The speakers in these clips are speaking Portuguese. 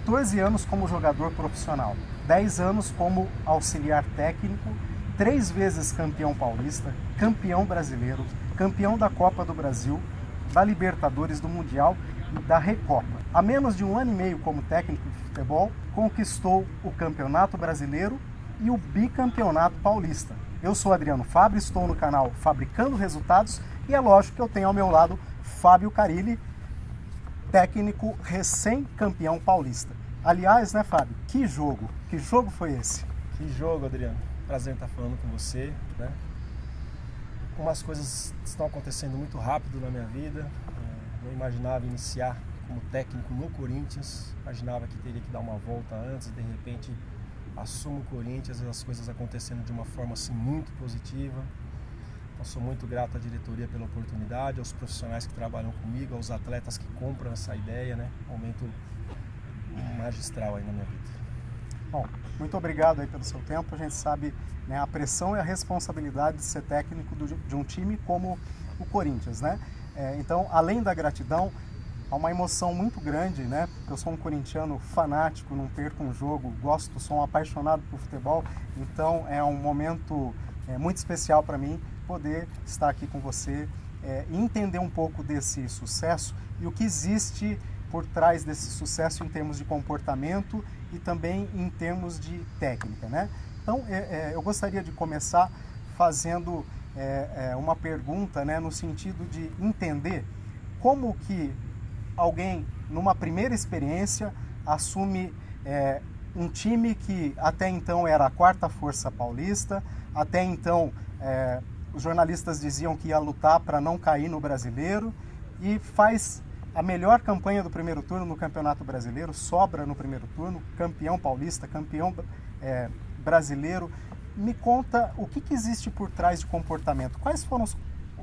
14 anos como jogador profissional, 10 anos como auxiliar técnico, 3 vezes campeão paulista, campeão brasileiro, campeão da Copa do Brasil, da Libertadores, do Mundial e da Recopa. Há menos de 1 ano e meio como técnico de futebol, conquistou o Campeonato Brasileiro e o Bicampeonato Paulista. Eu sou Adriano Fabri, estou no canal Fabricando Resultados e é lógico que eu tenho ao meu lado Fábio Carilli, técnico recém-campeão paulista. Aliás, né, Fábio, que jogo foi esse? Que jogo, Adriano. Prazer em estar falando com você, né? Umas coisas estão acontecendo muito rápido na minha vida. Não imaginava iniciar como técnico no Corinthians, imaginava que teria que dar uma volta antes, de repente assumo o Corinthians e as coisas acontecendo de uma forma assim muito positiva. Eu sou muito grato à diretoria pela oportunidade, aos profissionais que trabalham comigo, aos atletas que compram essa ideia, né? Momento magistral aí na minha vida. Bom, muito obrigado aí pelo seu tempo. A gente sabe, né, a pressão e a responsabilidade de ser técnico de um time como o Corinthians, né? Então, além da gratidão, há uma emoção muito grande, né? Porque eu sou um corintiano fanático, não perco um jogo, sou um apaixonado por futebol, então é um momento muito especial para mim poder estar aqui com você e entender um pouco desse sucesso e o que existe por trás desse sucesso em termos de comportamento e também em termos de técnica, né? Então, eu gostaria de começar fazendo uma pergunta, né, no sentido de entender como que alguém, numa primeira experiência, assume um time que até então era a 4ª força paulista, até então os jornalistas diziam que ia lutar para não cair no Brasileiro e faz a melhor campanha do primeiro turno no Campeonato Brasileiro, sobra no primeiro turno, campeão paulista, campeão brasileiro. Me conta o que existe por trás de comportamento. Quais foram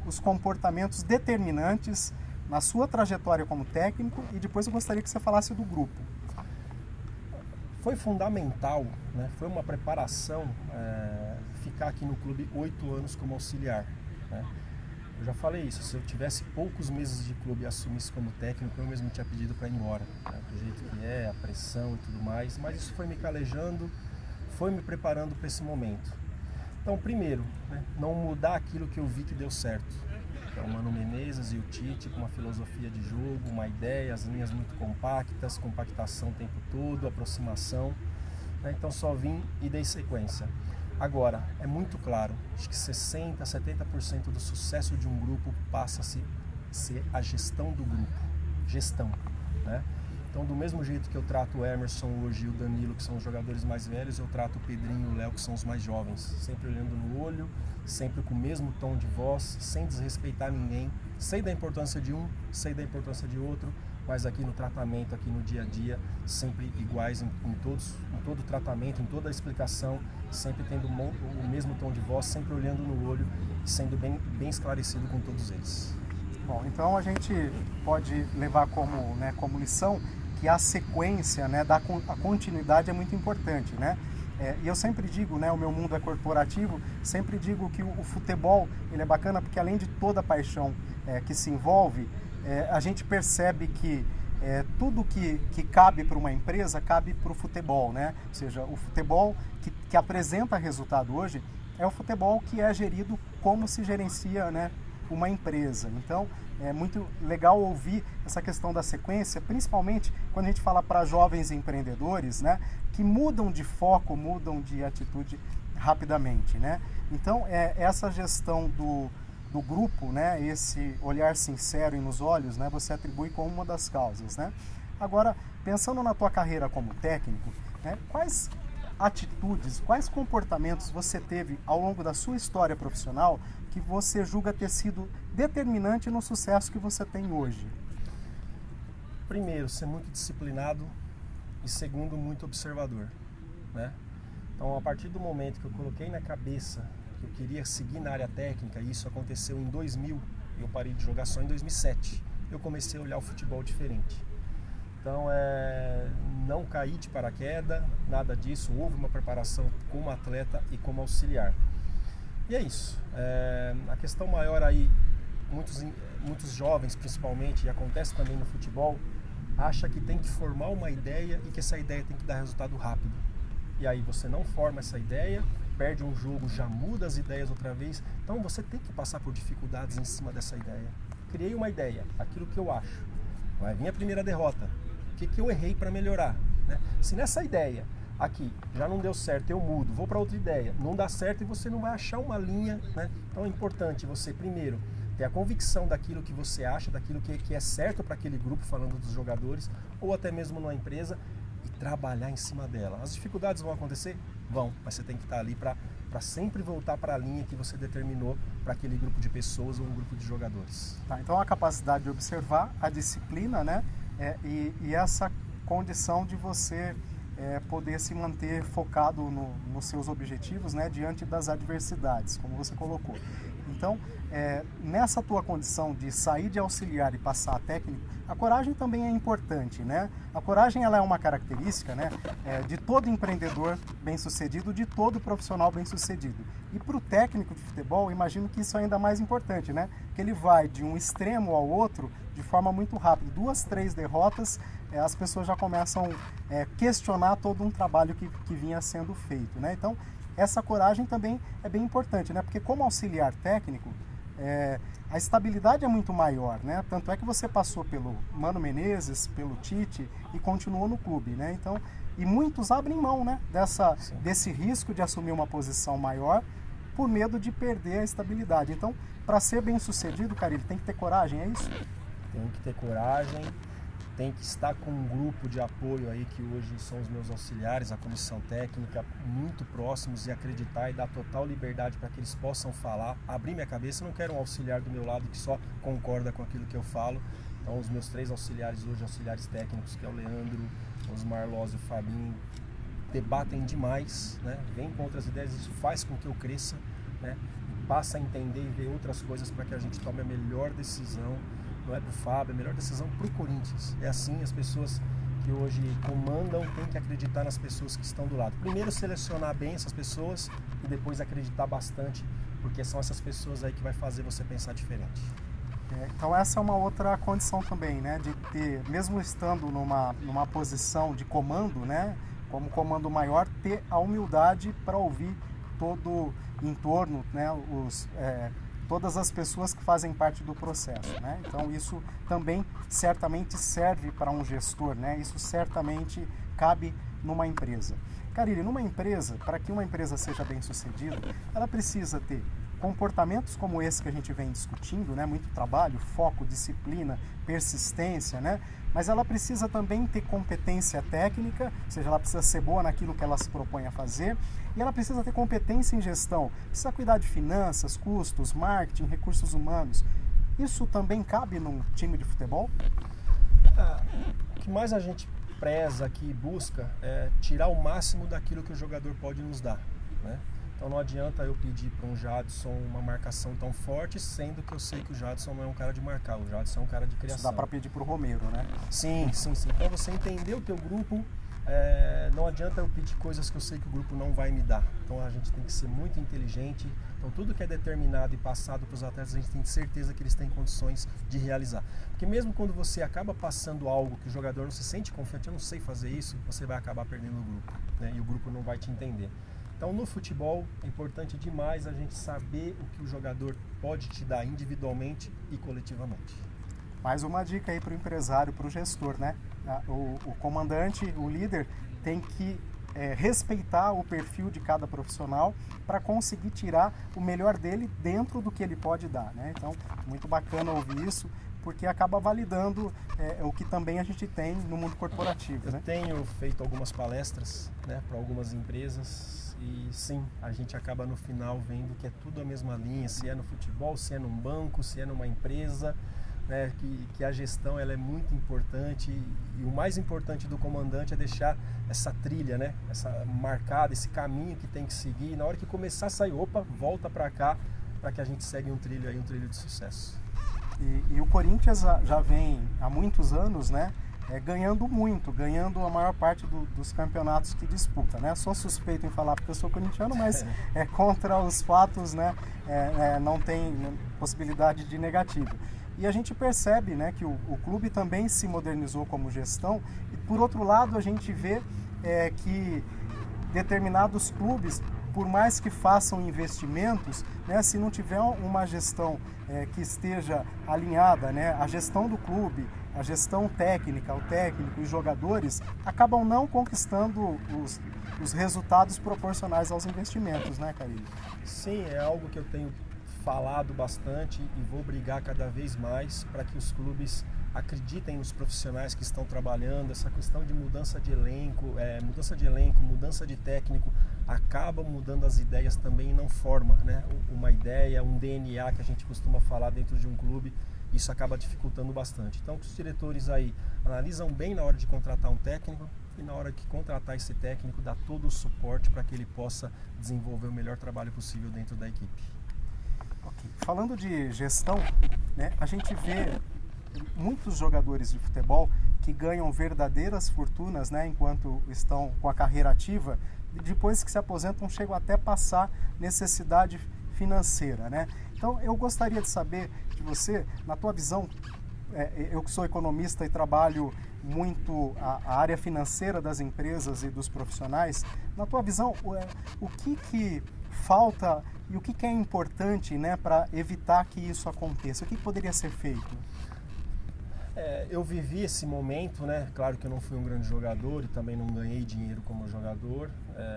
os comportamentos determinantes na sua trajetória como técnico e depois eu gostaria que você falasse do grupo. Foi fundamental, né? Foi uma preparação ficar aqui no clube 8 anos como auxiliar, né? Eu já falei isso, se eu tivesse poucos meses de clube e assumisse como técnico, eu mesmo tinha pedido para ir embora, né? Do jeito que a pressão e tudo mais, mas isso foi me calejando, foi me preparando para esse momento. Então, primeiro, né, não mudar aquilo que eu vi que deu certo. Então, o Mano Menezes e o Tite com uma filosofia de jogo, uma ideia, as linhas muito compactas, compactação o tempo todo, aproximação, né? Então só vim e dei sequência. Agora, é muito claro, acho que 60%, 70% do sucesso de um grupo passa a ser a gestão do grupo, gestão, né? Então, do mesmo jeito que eu trato o Emerson hoje e o Danilo, que são os jogadores mais velhos, eu trato o Pedrinho e o Léo, que são os mais jovens, sempre olhando no olho, sempre com o mesmo tom de voz, sem desrespeitar ninguém. Sei da importância de um, sei da importância de outro, mas aqui no tratamento, aqui no dia a dia, sempre iguais em todo o tratamento, em toda a explicação, sempre tendo o mesmo tom de voz, sempre olhando no olho e sendo bem esclarecido com todos eles. Bom, então a gente pode levar como lição que a sequência, né, a continuidade é muito importante, né? E eu sempre digo, né, o meu mundo é corporativo, sempre digo que o futebol ele é bacana porque além de toda a paixão que se envolve, a gente percebe que tudo que cabe para uma empresa cabe para o futebol, né? Ou seja, o futebol que apresenta resultado hoje é o futebol que é gerido como se gerencia, né, uma empresa. Então, é muito legal ouvir essa questão da sequência, principalmente quando a gente fala para jovens empreendedores, né, que mudam de foco, mudam de atitude rapidamente, né? Então, essa gestão do grupo, né, esse olhar sincero e nos olhos, né, você atribui como uma das causas, né? Agora, pensando na tua carreira como técnico, né, quais atitudes, quais comportamentos você teve ao longo da sua história profissional que você julga ter sido determinante no sucesso que você tem hoje? Primeiro, ser muito disciplinado e segundo, muito observador, né? Então, a partir do momento que eu coloquei na cabeça que eu queria seguir na área técnica, e isso aconteceu em 2000, eu parei de jogar só em 2007, eu comecei a olhar o futebol diferente. Então, não caí de paraquedas, nada disso, houve uma preparação como atleta e como auxiliar. E é isso. A questão maior aí, muitos jovens principalmente, e acontece também no futebol, acha que tem que formar uma ideia e que essa ideia tem que dar resultado rápido. E aí você não forma essa ideia, perde um jogo, já muda as ideias outra vez. Então você tem que passar por dificuldades em cima dessa ideia. Criei uma ideia, aquilo que eu acho. Vai vir a primeira derrota. O que eu errei para melhorar? Né? Se nessa ideia aqui já não deu certo, eu mudo, vou para outra ideia, não dá certo e você não vai achar uma linha. Né? Então é importante você, primeiro, ter a convicção daquilo que você acha, daquilo que é certo para aquele grupo, falando dos jogadores, ou até mesmo numa empresa, e trabalhar em cima dela. As dificuldades vão acontecer? Vão, mas você tem que estar ali para sempre voltar para a linha que você determinou para aquele grupo de pessoas ou um grupo de jogadores. Tá, então a capacidade de observar, a disciplina, né? E essa condição de você poder se manter focado nos seus objetivos, né? Diante das adversidades, como você colocou. Então, nessa tua condição de sair de auxiliar e passar a técnico, a coragem também é importante, né? A coragem, ela é uma característica, né, de todo empreendedor bem-sucedido, de todo profissional bem-sucedido. E para o técnico de futebol, imagino que isso é ainda mais importante, né? Que ele vai de um extremo ao outro de forma muito rápida. 2, 3 derrotas, as pessoas já começam a questionar todo um trabalho que vinha sendo feito, né? Então, essa coragem também é bem importante, né? Porque como auxiliar técnico, a estabilidade é muito maior, né? Tanto é que você passou pelo Mano Menezes, pelo Tite e continuou no clube, né? Então, e muitos abrem mão, né? Desse risco de assumir uma posição maior por medo de perder a estabilidade. Então, para ser bem sucedido, cara, ele tem que ter coragem, é isso? Tem que ter coragem. Tem que estar com um grupo de apoio aí, que hoje são os meus auxiliares, a comissão técnica, muito próximos, e acreditar e dar total liberdade para que eles possam falar, abrir minha cabeça. Eu não quero um auxiliar do meu lado que só concorda com aquilo que eu falo. Então os meus 3 auxiliares hoje, auxiliares técnicos, que é o Leandro, Osmar Loz e o Fabinho, debatem demais, né? Vem com outras ideias, isso faz com que eu cresça, né? E passa a entender e ver outras coisas para que a gente tome a melhor decisão. Não é para o Fábio, é a melhor decisão para o Corinthians. É assim, as pessoas que hoje comandam têm que acreditar nas pessoas que estão do lado. Primeiro selecionar bem essas pessoas e depois acreditar bastante, porque são essas pessoas aí que vai fazer você pensar diferente. Então essa é uma outra condição também, né? De ter, mesmo estando numa posição de comando, né? Como comando maior, ter a humildade para ouvir todo o entorno, né? Todas as pessoas que fazem parte do processo, né? Então isso também certamente serve para um gestor, né? Isso certamente cabe numa empresa. Carille, numa empresa, para que uma empresa seja bem sucedida, ela precisa ter comportamentos como esse que a gente vem discutindo, né? Muito trabalho, foco, disciplina, persistência, né? Mas ela precisa também ter competência técnica, ou seja, ela precisa ser boa naquilo que ela se propõe a fazer, e ela precisa ter competência em gestão, precisa cuidar de finanças, custos, marketing, recursos humanos. Isso também cabe num time de futebol? O que mais a gente preza aqui e busca é tirar o máximo daquilo que o jogador pode nos dar, né? Então não adianta eu pedir para um Jadson uma marcação tão forte, sendo que eu sei que o Jadson não é um cara de marcar, o Jadson é um cara de criação. Isso dá para pedir para o Romero, né? Sim. Então você entender o teu grupo, não adianta eu pedir coisas que eu sei que o grupo não vai me dar. Então a gente tem que ser muito inteligente. Então tudo que é determinado e passado para os atletas, a gente tem certeza que eles têm condições de realizar. Porque mesmo quando você acaba passando algo que o jogador não se sente confiante, eu não sei fazer isso, você vai acabar perdendo o grupo, né? E o grupo não vai te entender. Então no futebol é importante demais a gente saber o que o jogador pode te dar individualmente e coletivamente. Mais uma dica aí para o empresário, para o gestor, né? O comandante, o líder, tem que respeitar o perfil de cada profissional para conseguir tirar o melhor dele dentro do que ele pode dar, né? Então, muito bacana ouvir isso, porque acaba validando o que também a gente tem no mundo corporativo. Eu né? tenho feito algumas palestras, né, para algumas empresas e sim, a gente acaba no final vendo que é tudo a mesma linha, se é no futebol, se é num banco, se é numa empresa, né, que a gestão ela é muito importante e o mais importante do comandante é deixar essa trilha, né, essa marcada, esse caminho que tem que seguir, e na hora que começar a sair, volta para cá, para que a gente segue um trilho aí, um trilho de sucesso. E o Corinthians já vem há muitos anos, né, ganhando a maior parte dos campeonatos que disputa, né? Sou suspeito em falar porque eu sou corintiano, mas contra os fatos, né, não tem possibilidade de negativo. E a gente percebe, né, que o clube também se modernizou como gestão. E, por outro lado, a gente vê que determinados clubes, por mais que façam investimentos, né, se não tiver uma gestão que esteja alinhada, né, a gestão do clube, a gestão técnica, o técnico e os jogadores, acabam não conquistando os resultados proporcionais aos investimentos, né, Carilli? Sim, é algo que eu tenho falado bastante e vou brigar cada vez mais para que os clubes acreditem nos profissionais que estão trabalhando. Essa questão de mudança de elenco, mudança de técnico, acaba mudando as ideias também e não forma, né, uma ideia, um DNA que a gente costuma falar dentro de um clube. Isso acaba dificultando bastante. Então, que os diretores aí analisam bem na hora de contratar um técnico e na hora de contratar esse técnico, dá todo o suporte para que ele possa desenvolver o melhor trabalho possível dentro da equipe. Okay. Falando de gestão, né, a gente vê muitos jogadores de futebol que ganham verdadeiras fortunas, né, enquanto estão com a carreira ativa, e depois que se aposentam chegam até passar necessidade financeira, né? Então eu gostaria de saber de você, na tua visão, eu que sou economista e trabalho muito a área financeira das empresas e dos profissionais, na tua visão, o que falta e o que é importante, né, para evitar que isso aconteça? O que poderia ser feito? Eu vivi esse momento, né? Claro que eu não fui um grande jogador e também não ganhei dinheiro como jogador,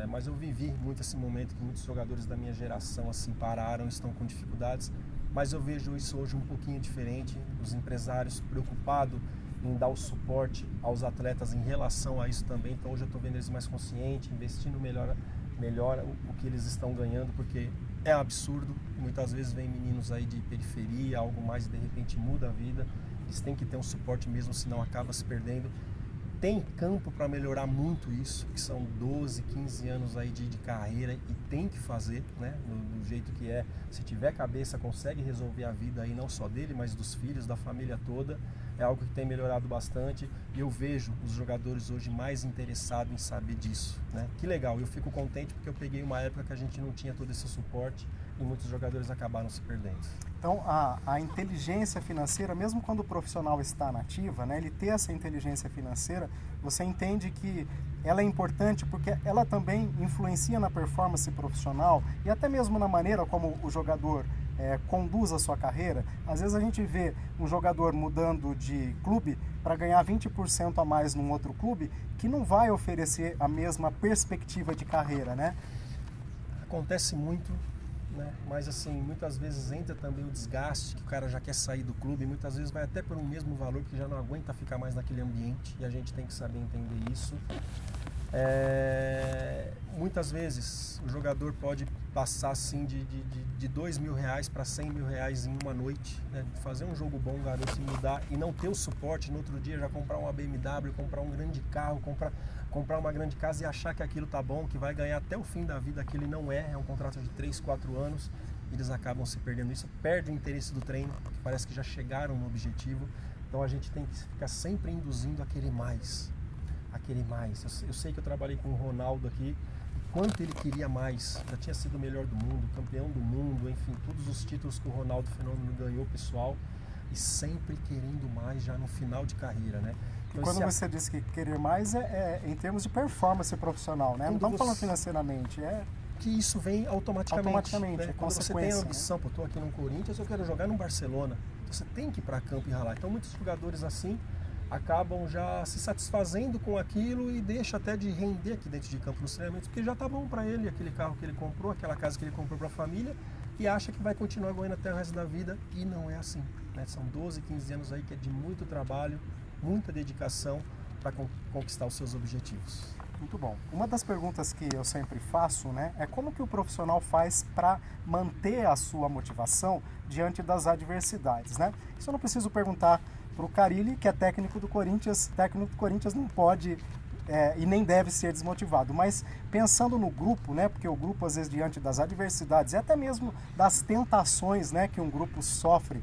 mas eu vivi muito esse momento que muitos jogadores da minha geração assim pararam, estão com dificuldades, mas eu vejo isso hoje um pouquinho diferente, os empresários preocupados em dar o suporte aos atletas em relação a isso também. Então hoje eu estou vendo eles mais conscientes, investindo melhor o que eles estão ganhando, porque é absurdo, muitas vezes vem meninos aí de periferia, algo mais, e de repente muda a vida. Eles têm que ter um suporte mesmo, senão acaba se perdendo. Tem campo para melhorar muito isso, que são 12, 15 anos aí de carreira, e tem que fazer, né, do jeito que é. Se tiver cabeça, consegue resolver a vida aí, não só dele, mas dos filhos, da família toda. É algo que tem melhorado bastante e eu vejo os jogadores hoje mais interessados em saber disso, né? Que legal, eu fico contente porque eu peguei uma época que a gente não tinha todo esse suporte e muitos jogadores acabaram se perdendo. Então, a inteligência financeira, mesmo quando o profissional está na ativa, né, ele ter essa inteligência financeira, você entende que ela é importante porque ela também influencia na performance profissional e até mesmo na maneira como o jogador conduz a sua carreira. Às vezes a gente vê um jogador mudando de clube para ganhar 20% a mais num outro clube que não vai oferecer a mesma perspectiva de carreira, né? Acontece muito, né? Mas assim, muitas vezes entra também o desgaste, que o cara já quer sair do clube, muitas vezes vai até pelo mesmo valor, porque já não aguenta ficar mais naquele ambiente, e a gente tem que saber entender isso. Muitas vezes o jogador pode passar assim de R$2.000 para R$100.000 em uma noite, né? Fazer um jogo bom, garoto, se mudar e não ter o suporte no outro dia, já comprar uma BMW, comprar um grande carro, comprar uma grande casa e achar que aquilo tá bom, que vai ganhar até o fim da vida, aquele não é um contrato de 3, 4 anos, eles acabam se perdendo isso, perde o interesse do treino, porque parece que já chegaram no objetivo. Então a gente tem que ficar sempre induzindo a querer mais. Eu sei que eu trabalhei com o Ronaldo aqui, quanto ele queria mais, já tinha sido o melhor do mundo, campeão do mundo, enfim, todos os títulos que o Ronaldo Fenômeno ganhou, pessoal, e sempre querendo mais já no final de carreira, né? Então, quando você diz que querer mais é em termos de performance profissional, né? Não estamos falando financeiramente, que isso vem automaticamente, né? Quando você tem a ambição, né? Estou aqui no Corinthians, eu quero jogar no Barcelona, você tem que ir para campo e ralar. Então muitos jogadores assim acabam já se satisfazendo com aquilo e deixa até de render aqui dentro de campo nos treinamentos, porque já está bom para ele, aquele carro que ele comprou, aquela casa que ele comprou para a família, e acha que vai continuar ganhando até o resto da vida, e não é assim, né? São 12, 15 anos aí que é de muito trabalho, muita dedicação para conquistar os seus objetivos. Muito bom. Uma das perguntas que eu sempre faço, né, é como que o profissional faz para manter a sua motivação diante das adversidades, né? Isso eu não preciso perguntar para o Carilli, que é técnico do Corinthians. Técnico do Corinthians não pode e nem deve ser desmotivado, mas pensando no grupo, né, porque o grupo às vezes diante das adversidades e até mesmo das tentações, né, que um grupo sofre,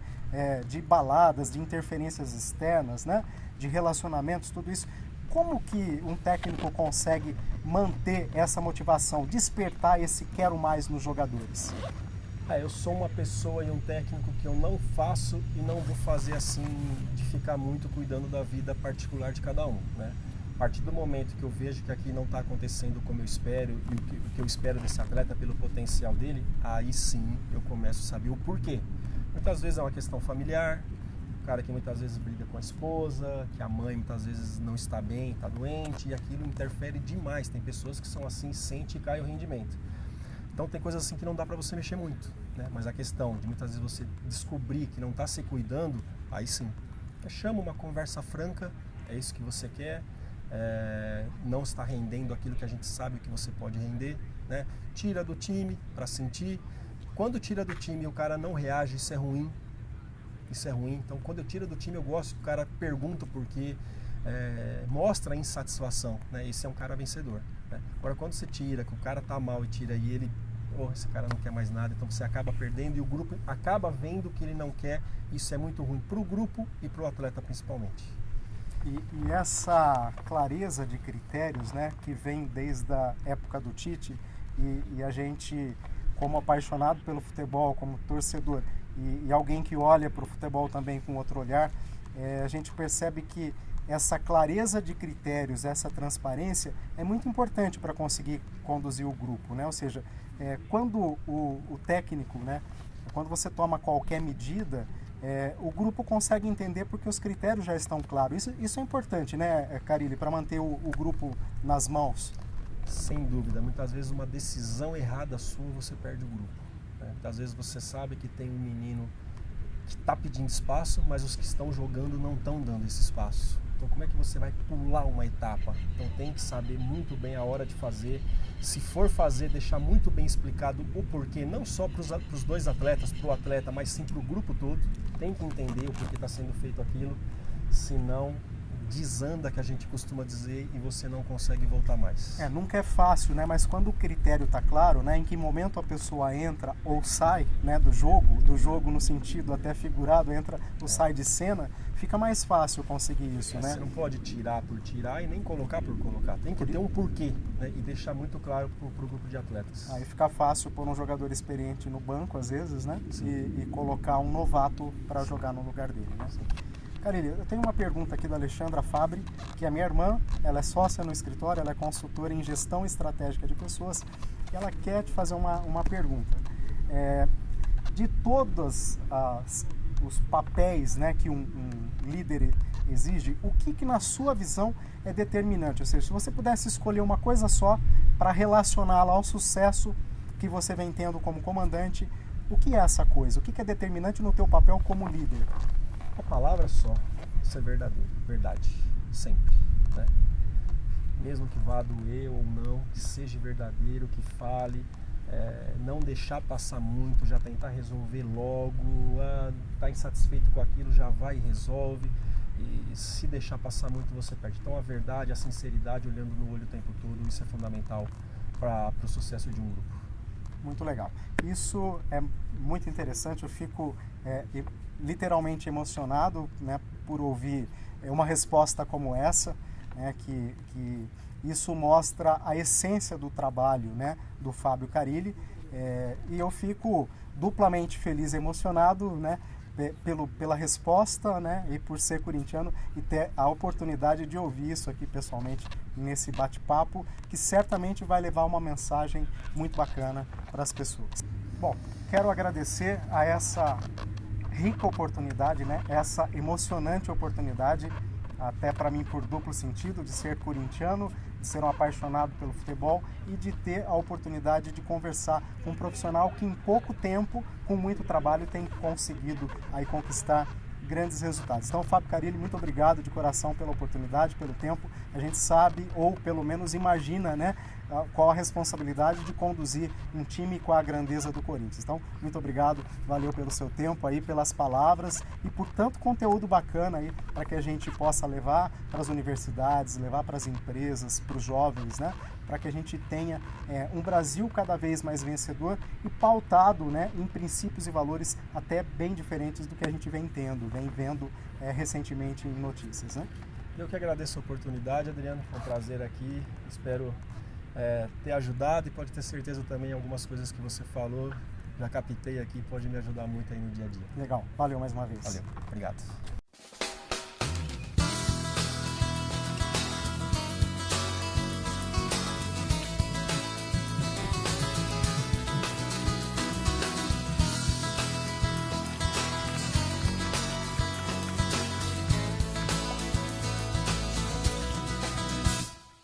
de baladas, de interferências externas, né, de relacionamentos, tudo isso, como que um técnico consegue manter essa motivação, despertar esse quero mais nos jogadores? Eu sou uma pessoa e um técnico que eu não faço e não vou fazer assim de ficar muito cuidando da vida particular de cada um, né? A partir do momento que eu vejo que aqui não está acontecendo como eu espero e o que eu espero desse atleta pelo potencial dele, aí sim eu começo a saber o porquê. Muitas vezes é uma questão familiar, o cara que muitas vezes briga com a esposa, que a mãe muitas vezes não está bem, está doente, e aquilo interfere demais. Tem pessoas que são assim, sente e cai o rendimento. Então tem coisas assim que não dá para você mexer muito, né? Mas a questão de muitas vezes você descobrir que não está se cuidando, aí sim. Chama uma conversa franca, é isso que você quer, não está rendendo aquilo que a gente sabe que você pode render, né? Tira do time para sentir. Quando tira do time e o cara não reage, isso é ruim. Isso é ruim. Então quando eu tiro do time eu gosto que o cara pergunta o porquê, mostra a insatisfação, né? Esse é um cara vencedor, né? Agora quando você tira, que o cara tá mal e tira e ele, esse cara não quer mais nada, então você acaba perdendo e o grupo acaba vendo que ele não quer. Isso é muito ruim para o grupo e para o atleta principalmente. E essa clareza de critérios, né, que vem desde a época do Tite, e a gente, como apaixonado pelo futebol, como torcedor, e alguém que olha para o futebol também com outro olhar, a gente percebe que essa clareza de critérios, essa transparência é muito importante para conseguir conduzir o grupo, né? Ou seja, quando o técnico, né, quando você toma qualquer medida, o grupo consegue entender porque os critérios já estão claros. Isso é importante, né, Carilli, para manter o grupo nas mãos? Sem dúvida. Muitas vezes uma decisão errada sua, você perde o grupo, né? Muitas vezes você sabe que tem um menino que está pedindo espaço, mas os que estão jogando não estão dando esse espaço. Então como é que você vai pular uma etapa? Então tem que saber muito bem a hora de fazer. Se for fazer, deixar muito bem explicado o porquê, não só para os dois atletas, para o atleta, mas sim para o grupo todo. Tem que entender o porquê está sendo feito aquilo, senão desanda, que a gente costuma dizer, e você não consegue voltar mais. Nunca é fácil, né? Mas quando o critério está claro, né, em que momento a pessoa entra ou sai, né, do jogo no sentido até figurado, entra ou sai de cena, fica mais fácil conseguir isso, né? Você não pode tirar por tirar e nem colocar por colocar. Tem que ter um porquê, né, e deixar muito claro para o grupo de atletas. Aí fica fácil pôr um jogador experiente no banco, às vezes, né? E colocar um novato para jogar no lugar dele, né? Carilli, eu tenho uma pergunta aqui da Alexandra Fabri, que é minha irmã, ela é sócia no escritório, ela é consultora em gestão estratégica de pessoas, e ela quer te fazer uma pergunta. De todos os papéis, né, que um líder exige, o que na sua visão é determinante? Ou seja, se você pudesse escolher uma coisa só para relacioná-la ao sucesso que você vem tendo como comandante, o que é essa coisa? O que é determinante no teu papel como líder? A palavra só, isso é verdadeiro, verdade, sempre, né? Mesmo que vá doer ou não, que seja verdadeiro, que fale, não deixar passar muito, já tentar resolver logo, tá insatisfeito com aquilo, já vai e resolve, e se deixar passar muito você perde. Então a verdade, a sinceridade, olhando no olho o tempo todo, isso é fundamental para o sucesso de um grupo. Muito legal. Isso é muito interessante, eu fico literalmente emocionado, né, por ouvir uma resposta como essa, né, que isso mostra a essência do trabalho, né, do Fábio Carilli, e eu fico duplamente feliz e emocionado, né, pela resposta, né, e por ser corintiano e ter a oportunidade de ouvir isso aqui pessoalmente nesse bate-papo, que certamente vai levar uma mensagem muito bacana para as pessoas. Bom, quero agradecer a essa rica oportunidade, né, essa emocionante oportunidade, até para mim por duplo sentido, de ser corintiano, de ser um apaixonado pelo futebol e de ter a oportunidade de conversar com um profissional que em pouco tempo, com muito trabalho, tem conseguido aí conquistar grandes resultados. Então, Fábio Carilli, muito obrigado de coração pela oportunidade, pelo tempo. A gente sabe, ou pelo menos imagina, né, qual a responsabilidade de conduzir um time com a grandeza do Corinthians. Então, muito obrigado, valeu pelo seu tempo aí, pelas palavras e por tanto conteúdo bacana aí para que a gente possa levar para as universidades, levar para as empresas, para os jovens, né, para que a gente tenha um Brasil cada vez mais vencedor e pautado, né, em princípios e valores até bem diferentes do que a gente vem vendo recentemente em notícias, né? Eu que agradeço a oportunidade, Adriano, foi um prazer aqui, espero ter ajudado e pode ter certeza também algumas coisas que você falou já captei aqui, pode me ajudar muito aí no dia a dia. Legal, valeu mais uma vez. Valeu, obrigado.